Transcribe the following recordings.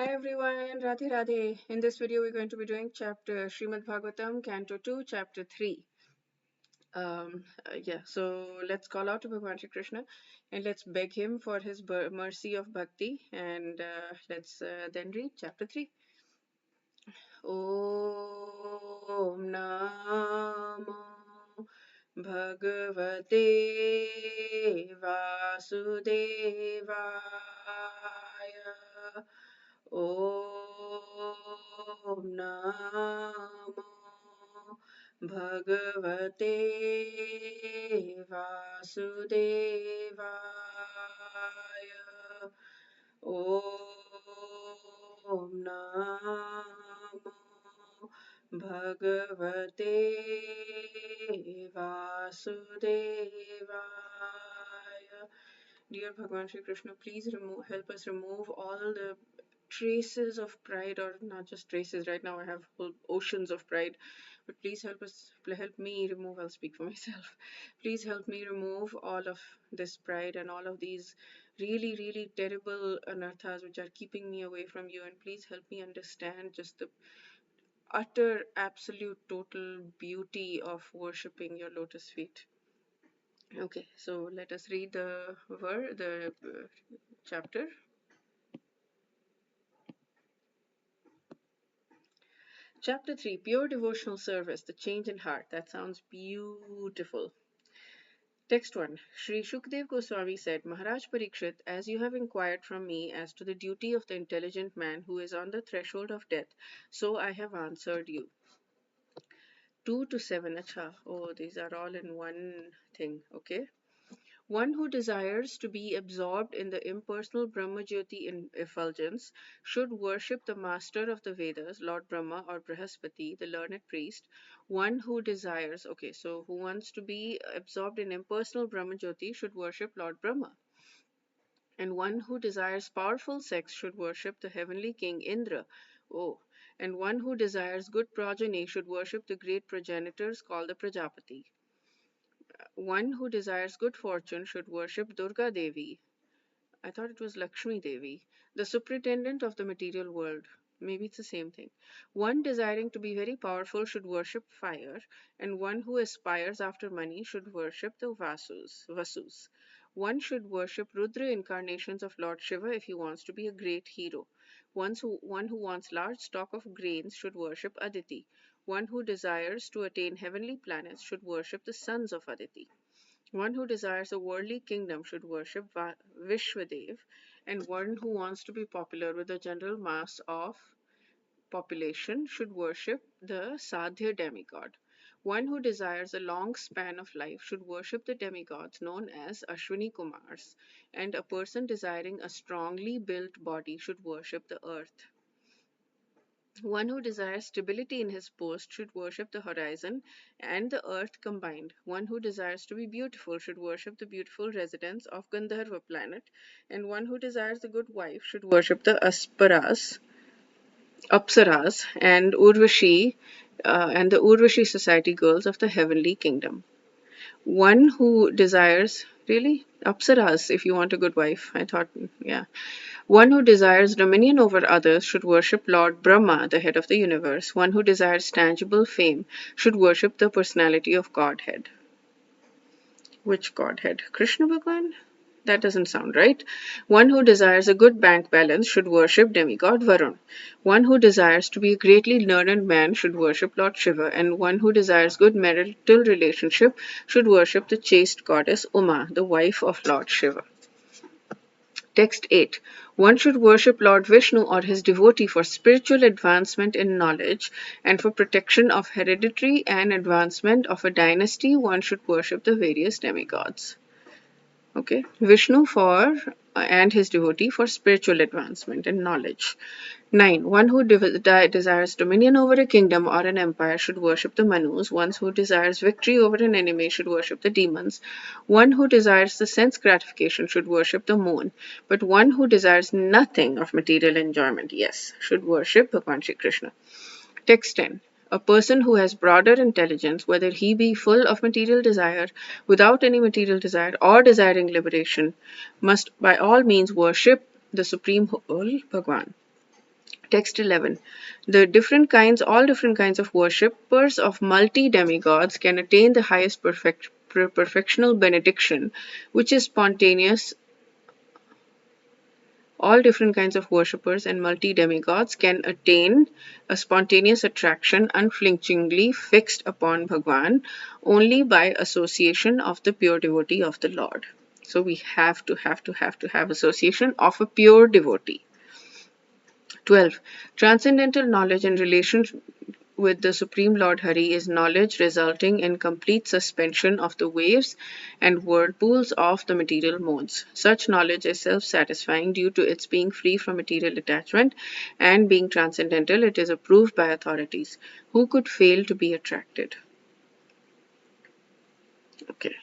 Hi everyone, Radhe Radhe. In this video, we're going to be doing chapter Srimad Bhagavatam, Canto 2, Chapter 3. So let's call out to Bhagavan Shri Krishna and let's beg him for his mercy of bhakti, and let's then read Chapter 3. Om Namo Bhagavate Vasudevaya. Om Namo Bhagavate Vasudevaya. Om Namo Bhagavate Vasudevaya. Dear Bhagavan Shri Krishna, please help us remove all the traces of pride, or not just traces. Right now I have whole oceans of pride, but please help me remove. I'll speak for myself. Please help me remove all of this pride and all of these really terrible anarthas which are keeping me away from you, and please help me understand just the utter absolute total beauty of worshipping your lotus feet. Okay, so let us read the chapter. Chapter 3, Pure Devotional Service, the Change in Heart. That sounds beautiful. Text 1. Sri Shukdev Goswami said, Maharaj Parikshit, as you have inquired from me as to the duty of the intelligent man who is on the threshold of death, so I have answered you. 2 to 7. Acha. Oh, these are all in one thing. Okay. One who desires to be absorbed in the impersonal Brahmajyoti effulgence should worship the master of the Vedas, Lord Brahma or Brihaspati, the learned priest. One who desires, okay, so who wants to be absorbed in impersonal Brahmajyoti should worship Lord Brahma. And one who desires powerful sex should worship the heavenly king Indra. Oh, and one who desires good progeny should worship the great progenitors called the Prajapati. One who desires good fortune should worship Durga Devi. I thought it was Lakshmi Devi, the superintendent of the material world. Maybe it's the same thing. One desiring to be very powerful should worship fire, and one who aspires after money should worship the Vasus. One should worship Rudra incarnations of Lord Shiva if he wants to be a great hero. One who wants large stock of grains should worship Aditi. One who desires to attain heavenly planets should worship the sons of Aditi. One who desires a worldly kingdom should worship Vishwadev, and one who wants to be popular with the general mass of population should worship the Sadhya demigod. One who desires a long span of life should worship the demigods known as Ashwini Kumars, and a person desiring a strongly built body should worship the earth. One who desires stability in his post should worship the horizon and the earth combined. One who desires to be beautiful should worship the beautiful residents of Gandharva planet, and one who desires a good wife should worship the Apsaras and the Urvashi society girls of the heavenly kingdom. One who desires, really? Apsaras, if you want a good wife. I thought, yeah. One who desires dominion over others should worship Lord Brahma, the head of the universe. One who desires tangible fame should worship the personality of Godhead. Which Godhead? Krishna Bhagwan? That doesn't sound right. One who desires a good bank balance should worship demigod Varun. One who desires to be a greatly learned man should worship Lord Shiva, and one who desires good marital relationship should worship the chaste goddess Uma, the wife of Lord Shiva. Text 8. One should worship Lord Vishnu or his devotee for spiritual advancement in knowledge, and for protection of hereditary and advancement of a dynasty, one should worship the various demigods. Okay, Vishnu for and his devotee for spiritual advancement and knowledge. 9. One who desires dominion over a kingdom or an empire should worship the Manus. One who desires victory over an enemy should worship the demons. One who desires the sense gratification should worship the moon. But one who desires nothing of material enjoyment, yes, should worship Bhagavan Shri Krishna. Text 10. A person who has broader intelligence, whether he be full of material desire, without any material desire, or desiring liberation, must by all means worship the Supreme Whole, Bhagwan. Text 11. All different kinds of worshippers of multi-demigods can attain the highest perfectional benediction, which is spontaneous. All different kinds of worshippers and multi-demigods can attain a spontaneous attraction unflinchingly fixed upon Bhagwan only by association of the pure devotee of the Lord. So we have association of a pure devotee. 12. Transcendental knowledge in relation with the Supreme Lord Hari is knowledge resulting in complete suspension of the waves and whirlpools of the material modes. Such knowledge is self-satisfying due to its being free from material attachment, and being transcendental, it is approved by authorities. Who could fail to be attracted? Okay.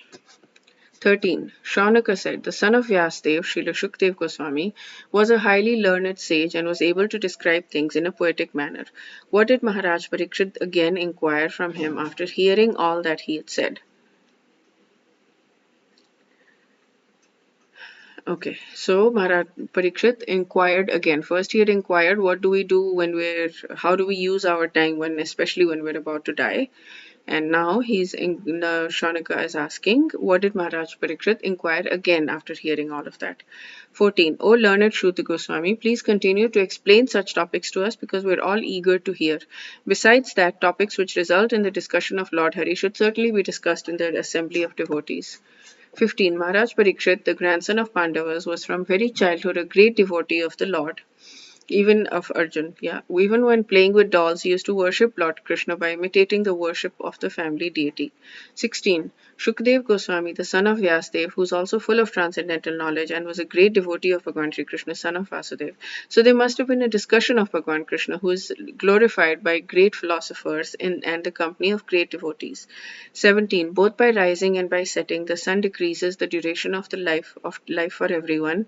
13. Shaunaka said, the son of Vyasadev, Srila Shukdev Goswami, was a highly learned sage and was able to describe things in a poetic manner. What did Maharaj Parikshit again inquire from him after hearing all that he had said? Okay, so Maharaj Parikshit inquired again. First, he had inquired, what do we do how do we use our time especially when we're about to die? And now Shaunaka is asking, what did Maharaj Parikshit inquire again after hearing all of that? 14. O learned Shruti Goswami, please continue to explain such topics to us because we're all eager to hear. Besides that, topics which result in the discussion of Lord Hari should certainly be discussed in the assembly of devotees. 15. Maharaj Parikshit, the grandson of Pandavas, was from very childhood a great devotee of the Lord. Even of Arjun, yeah. Even when playing with dolls, he used to worship Lord Krishna by imitating the worship of the family deity. 16. Shukdev Goswami, the son of Vyasadev, who is also full of transcendental knowledge and was a great devotee of Bhagwan Sri Krishna, son of Vasudev. So there must have been a discussion of Bhagwan Krishna, who is glorified by great philosophers and the company of great devotees. 17. Both by rising and by setting, the sun decreases the duration of the life for everyone,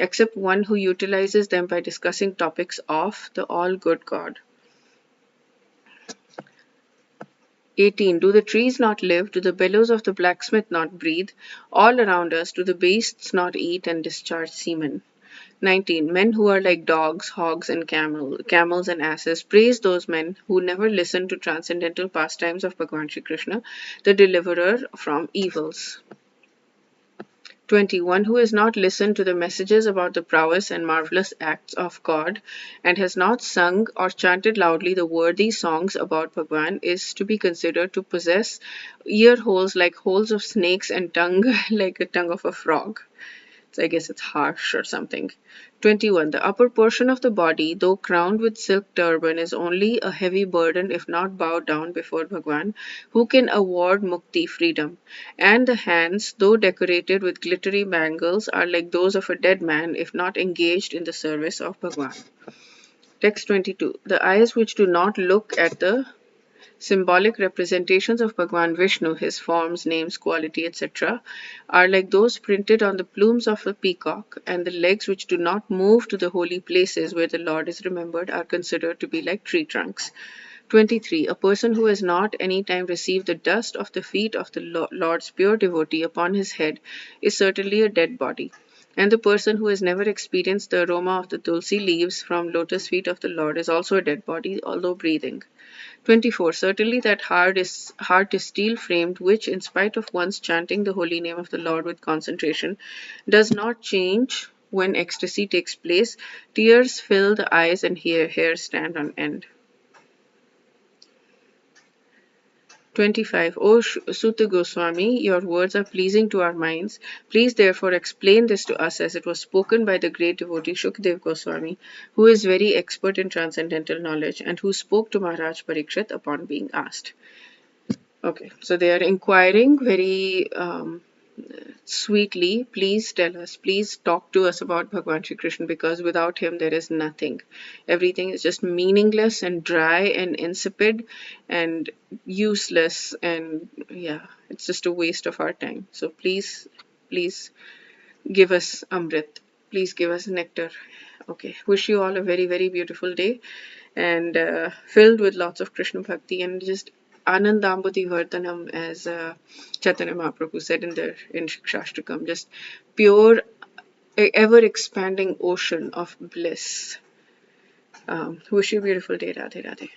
except one who utilizes them by discussing topics of the all-good God. 18. Do the trees not live? Do the bellows of the blacksmith not breathe? All around us, do the beasts not eat and discharge semen? 19. Men who are like dogs, hogs, and camels and asses, praise those men who never listen to transcendental pastimes of Bhagwan Shri Krishna, the deliverer from evils. 21. Who has not listened to the messages about the prowess and marvelous acts of God, and has not sung or chanted loudly the worthy songs about Bhagwan, is to be considered to possess ear holes like holes of snakes and tongue like a tongue of a frog. So I guess it's harsh or something. 21. The upper portion of the body, though crowned with silk turban, is only a heavy burden if not bowed down before Bhagwan, who can award mukti, freedom. And the hands, though decorated with glittery bangles, are like those of a dead man if not engaged in the service of Bhagwan. Text 22. The eyes which do not look at the symbolic representations of Bhagwan Vishnu, his forms, names, quality, etc., are like those printed on the plumes of a peacock, and the legs which do not move to the holy places where the Lord is remembered are considered to be like tree trunks. 23. A person who has not any time received the dust of the feet of the Lord's pure devotee upon his head is certainly a dead body. And the person who has never experienced the aroma of the tulsi leaves from lotus feet of the Lord is also a dead body, although breathing. 24. Certainly that heart is steel framed, which, in spite of one's chanting the holy name of the Lord with concentration, does not change when ecstasy takes place. Tears fill the eyes and hair stand on end. 25. O Suta Goswami, your words are pleasing to our minds. Please therefore explain this to us as it was spoken by the great devotee Shukdev Goswami, who is very expert in transcendental knowledge and who spoke to Maharaj Parikshit upon being asked. Okay, so they are inquiring very sweetly, please tell us, please talk to us about Bhagwan Shri Krishna, because without him there is nothing. Everything is just meaningless and dry and insipid and useless, and yeah, it's just a waste of our time. So please, please give us Amrit. Please give us nectar. Okay, wish you all a very, very beautiful day and filled with lots of Krishna Bhakti and just Anandambati Vartanam, as Chaitanya Mahaprabhu said in Shikshashtakam, just pure, ever expanding ocean of bliss. Wish you a beautiful day. Radhe Radhe.